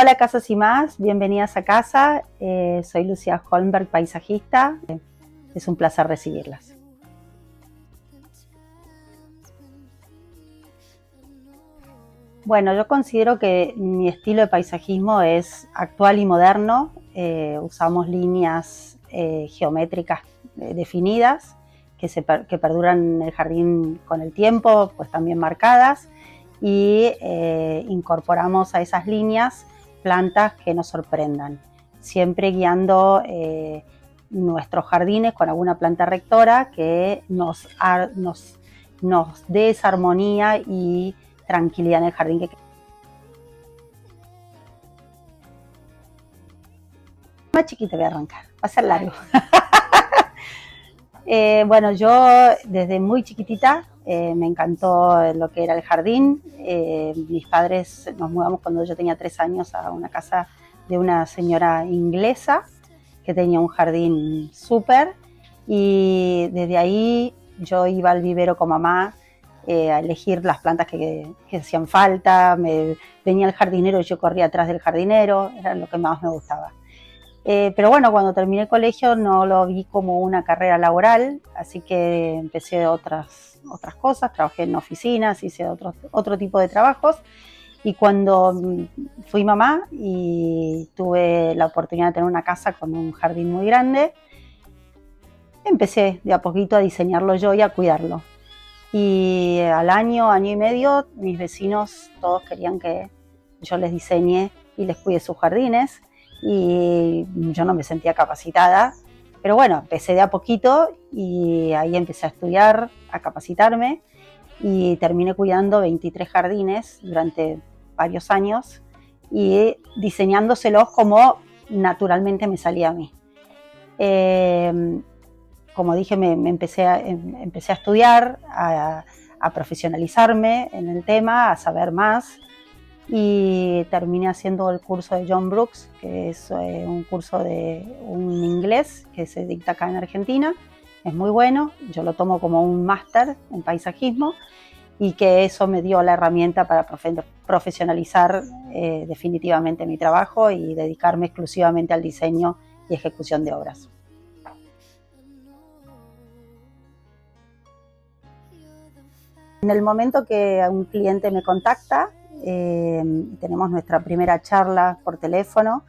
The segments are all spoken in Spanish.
Hola Casas y Más, bienvenidas a casa. Soy Lucía Holmberg, paisajista. Es un placer recibirlas. Bueno, yo considero que mi estilo de paisajismo es actual y moderno. Usamos líneas geométricas definidas que perduran en el jardín con el tiempo, pues también marcadas, y incorporamos a esas líneas plantas que nos sorprendan, siempre guiando nuestros jardines con alguna planta rectora que nos dé esa armonía y tranquilidad en el jardín. Más chiquita voy a arrancar, va a ser largo. Bueno, yo desde muy chiquitita me encantó lo que era el jardín. Mis padres nos mudamos cuando yo tenía 3 años a una casa de una señora inglesa que tenía un jardín súper, y desde ahí yo iba al vivero con mamá a elegir las plantas que hacían falta. Venía el jardinero y yo corría atrás del jardinero, era lo que más me gustaba. Pero bueno, cuando terminé el colegio no lo vi como una carrera laboral, así que empecé otras cosas, trabajé en oficinas, hice otro tipo de trabajos, y cuando fui mamá y tuve la oportunidad de tener una casa con un jardín muy grande, empecé de a poquito a diseñarlo yo y a cuidarlo. Y al año y medio, mis vecinos todos querían que yo les diseñe y les cuide sus jardines, y yo no me sentía capacitada, pero bueno, empecé de a poquito y ahí empecé a estudiar, a capacitarme, y terminé cuidando 23 jardines durante varios años y diseñándoselos como naturalmente me salía a mí. Como dije, empecé a estudiar, a profesionalizarme en el tema, a saber más, y terminé haciendo el curso de John Brooks, que es un curso de un inglés que se dicta acá en Argentina. Es muy bueno, yo lo tomo como un máster en paisajismo, y que eso me dio la herramienta para profesionalizar definitivamente mi trabajo y dedicarme exclusivamente al diseño y ejecución de obras. En el momento que un cliente me contacta, tenemos nuestra primera charla por teléfono,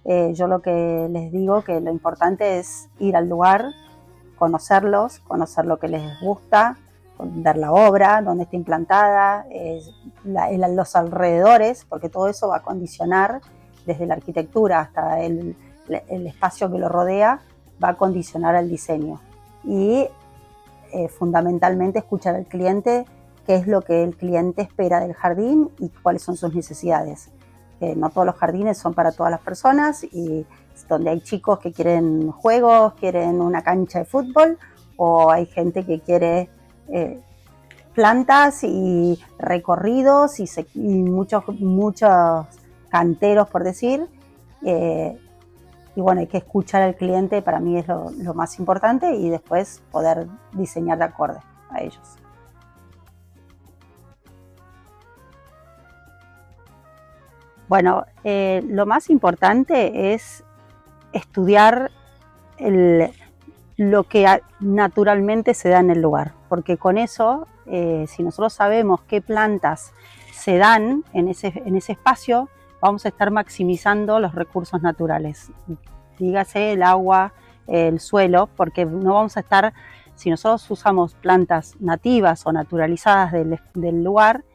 yo lo que les digo que lo importante es ir al lugar, conocerlos, conocer lo que les gusta, ver la obra, dónde está implantada, los alrededores, porque todo eso va a condicionar, desde la arquitectura hasta el espacio que lo rodea, va a condicionar el diseño. Y fundamentalmente escuchar al cliente, qué es lo que el cliente espera del jardín y cuáles son sus necesidades. No todos los jardines son para todas las personas, y donde hay chicos que quieren juegos, quieren una cancha de fútbol, o hay gente que quiere plantas y recorridos y muchos canteros, por decir. Y bueno, hay que escuchar al cliente, para mí es lo más importante, y después poder diseñar de acuerdo a ellos. Bueno, lo más importante es estudiar lo que naturalmente se da en el lugar, porque con eso, si nosotros sabemos qué plantas se dan en ese espacio, vamos a estar maximizando los recursos naturales, dígase el agua, el suelo, porque no vamos a estar, si nosotros usamos plantas nativas o naturalizadas del lugar,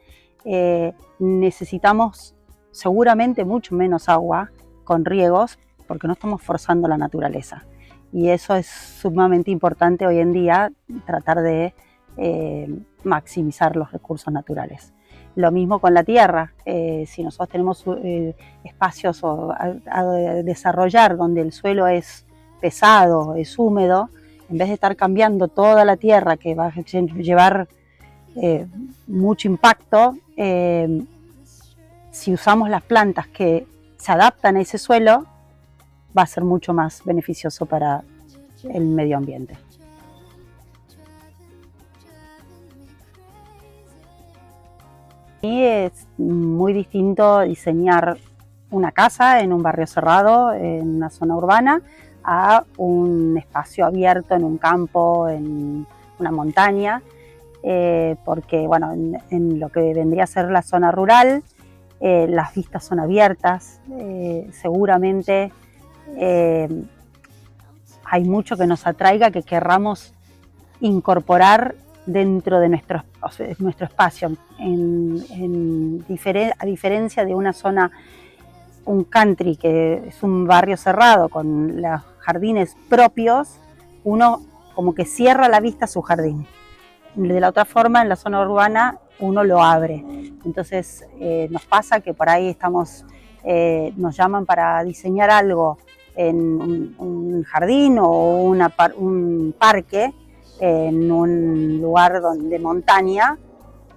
necesitamos seguramente mucho menos agua con riegos, porque no estamos forzando la naturaleza. Y eso es sumamente importante hoy en día, tratar de maximizar los recursos naturales. Lo mismo con la tierra. Si nosotros tenemos espacios a desarrollar donde el suelo es pesado, es húmedo, en vez de estar cambiando toda la tierra, que va a llevar mucho impacto, si usamos las plantas que se adaptan a ese suelo, va a ser mucho más beneficioso para el medio ambiente. Para mí es muy distinto diseñar una casa en un barrio cerrado, en una zona urbana, a un espacio abierto en un campo, en una montaña, porque bueno, en lo que vendría a ser la zona rural, las vistas son abiertas, seguramente hay mucho que nos atraiga, que querramos incorporar dentro de nuestro espacio, a diferencia de una zona, un country, que es un barrio cerrado con los jardines propios, uno como que cierra la vista a su jardín. De la otra forma, en la zona urbana, uno lo abre. Entonces, nos pasa que por ahí nos llaman para diseñar algo en un jardín o un parque, en un lugar de montaña,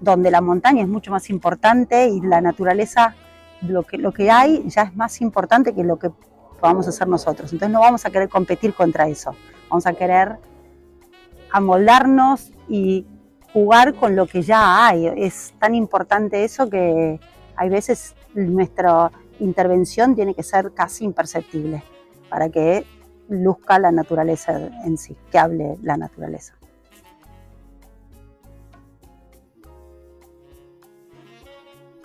donde la montaña es mucho más importante y la naturaleza, lo que hay ya es más importante que lo que podamos hacer nosotros. Entonces no vamos a querer competir contra eso, vamos a querer amoldarnos y jugar con lo que ya hay. Es tan importante eso que hay veces nuestra intervención tiene que ser casi imperceptible para que luzca la naturaleza en sí, que hable la naturaleza.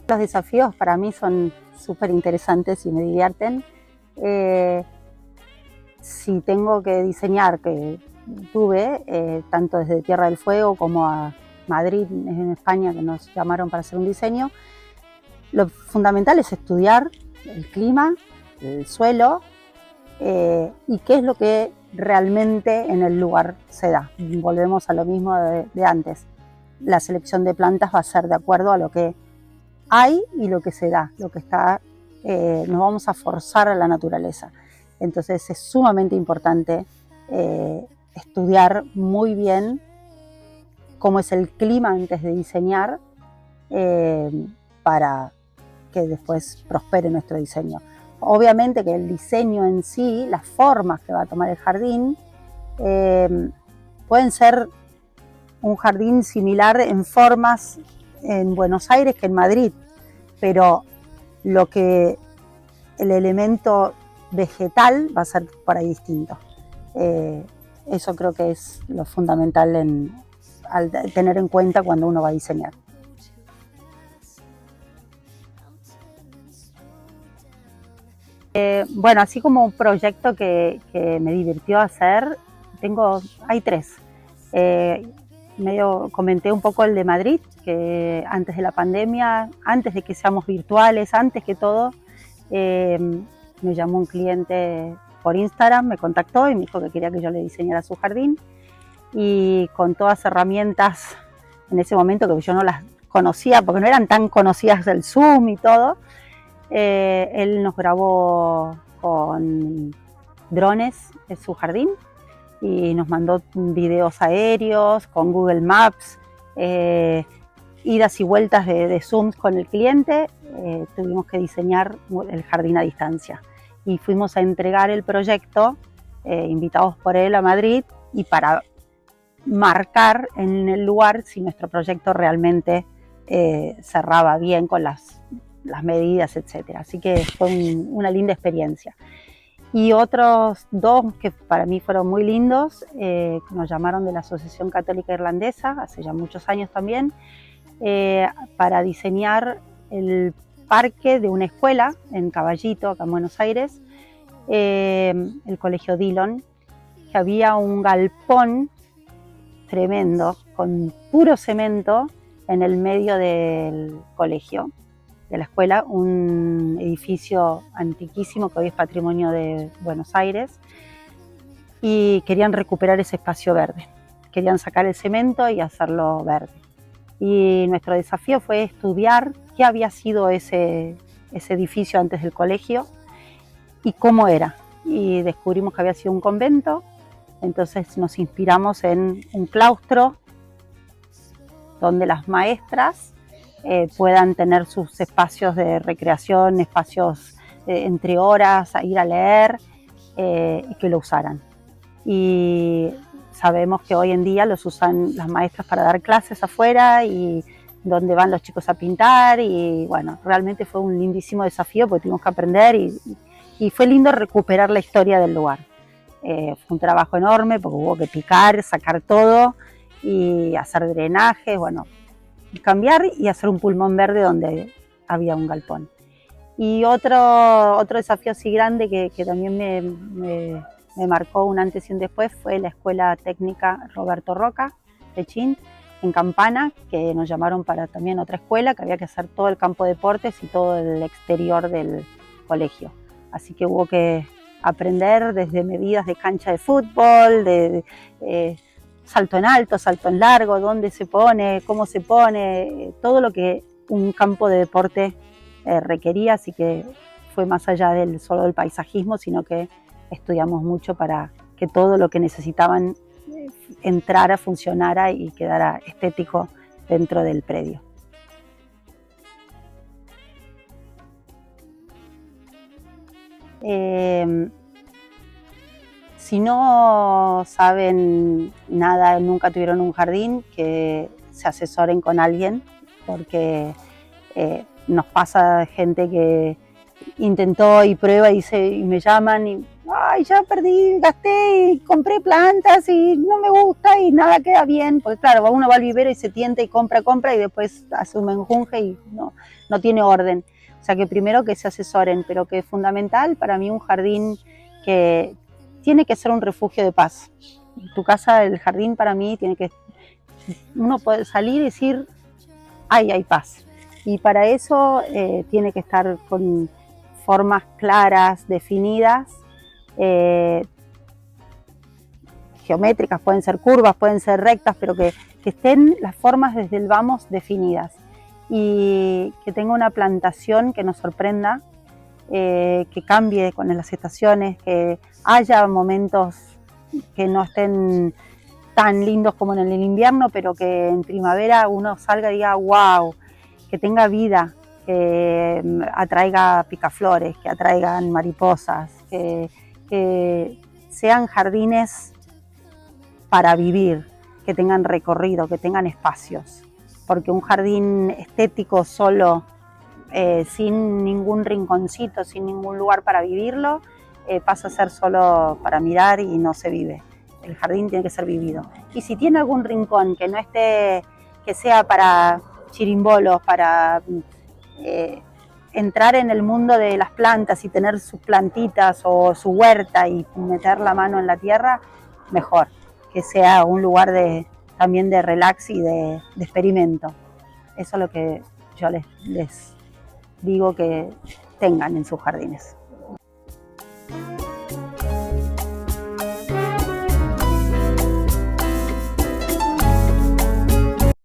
Los desafíos para mí son súper interesantes y me divierten. Si tengo que diseñar, que tuve, tanto desde Tierra del Fuego como a Madrid, en España, que nos llamaron para hacer un diseño, lo fundamental es estudiar el clima, el suelo, y qué es lo que realmente en el lugar se da. Volvemos a lo mismo de antes. La selección de plantas va a ser de acuerdo a lo que hay y lo que se da, lo que está, nos vamos a forzar a la naturaleza. Entonces es sumamente importante estudiar muy bien cómo es el clima antes de diseñar, para que después prospere nuestro diseño. Obviamente que el diseño en sí, las formas que va a tomar el jardín, pueden ser un jardín similar en formas en Buenos Aires que en Madrid, pero el elemento vegetal va a ser por ahí distinto. Eso creo que es lo fundamental al tener en cuenta cuando uno va a diseñar. Bueno, así como un proyecto que me divirtió hacer, hay tres. Comenté un poco el de Madrid, que antes de la pandemia, antes de que seamos virtuales, antes que todo, me llamó un cliente por Instagram, me contactó y me dijo que quería que yo le diseñara su jardín, y con todas herramientas en ese momento que yo no las conocía, porque no eran tan conocidas del Zoom y todo, él nos grabó con drones en su jardín y nos mandó videos aéreos con Google Maps, idas y vueltas de Zooms con el cliente. Tuvimos que diseñar el jardín a distancia y fuimos a entregar el proyecto, invitados por él a Madrid, y para marcar en el lugar si nuestro proyecto realmente cerraba bien con las medidas, etc. Así que fue una linda experiencia. Y otros dos que para mí fueron muy lindos, que nos llamaron de la Asociación Católica Irlandesa, hace ya muchos años también, para diseñar el parque de una escuela en Caballito, acá en Buenos Aires, el Colegio Dillon, que había un galpón tremendo, con puro cemento, en el medio del colegio, de la escuela, un edificio antiquísimo que hoy es patrimonio de Buenos Aires, y querían recuperar ese espacio verde, querían sacar el cemento y hacerlo verde. Y nuestro desafío fue estudiar qué había sido ese edificio antes del colegio y cómo era. Y descubrimos que había sido un convento, entonces nos inspiramos en un claustro donde las maestras puedan tener sus espacios de recreación, espacios entre horas, a ir a leer, y que lo usaran. Y sabemos que hoy en día los usan las maestras para dar clases afuera, y donde van los chicos a pintar y bueno, realmente fue un lindísimo desafío porque tuvimos que aprender y fue lindo recuperar la historia del lugar. Fue un trabajo enorme porque hubo que picar, sacar todo y hacer drenajes, bueno, cambiar y hacer un pulmón verde donde había un galpón. Y otro desafío así grande que también me marcó un antes y un después fue la Escuela Técnica Roberto Roca de Chint, en Campana, que nos llamaron para también otra escuela, que había que hacer todo el campo de deportes y todo el exterior del colegio. Así que hubo que aprender desde medidas de cancha de fútbol, salto en alto, salto en largo, dónde se pone, cómo se pone, todo lo que un campo de deporte requería, así que fue más allá solo del paisajismo, sino que estudiamos mucho para que todo lo que necesitaban entrara, funcionara y quedara estético dentro del predio. Si no saben nada, nunca tuvieron un jardín, que se asesoren con alguien, porque nos pasa gente que intentó y prueba y me llaman y ay, ya perdí, gasté y compré plantas y no me gusta y nada queda bien, porque claro, uno va al vivero y se tienta y compra y después hace un menjunje y no tiene orden. O sea que primero que se asesoren, pero que es fundamental para mí un jardín que tiene que ser un refugio de paz. Tu casa, el jardín para mí tiene que, uno puede salir y decir, ay, hay paz. Y para eso tiene que estar con formas claras, definidas, geométricas, pueden ser curvas, pueden ser rectas, pero que estén las formas desde el vamos definidas y que tenga una plantación que nos sorprenda, que cambie con las estaciones, que haya momentos que no estén tan lindos como en el invierno, pero que en primavera uno salga y diga wow, que tenga vida, que atraiga picaflores, que atraigan mariposas, que sean jardines para vivir, que tengan recorrido, que tengan espacios, porque un jardín estético solo, sin ningún rinconcito, sin ningún lugar para vivirlo, pasa a ser solo para mirar y no se vive. El jardín tiene que ser vivido. Y si tiene algún rincón que no esté, que sea para chirimbolos, para entrar en el mundo de las plantas y tener sus plantitas o su huerta y meter la mano en la tierra, mejor. Que sea un lugar también de relax y de experimento. Eso es lo que yo les digo que tengan en sus jardines.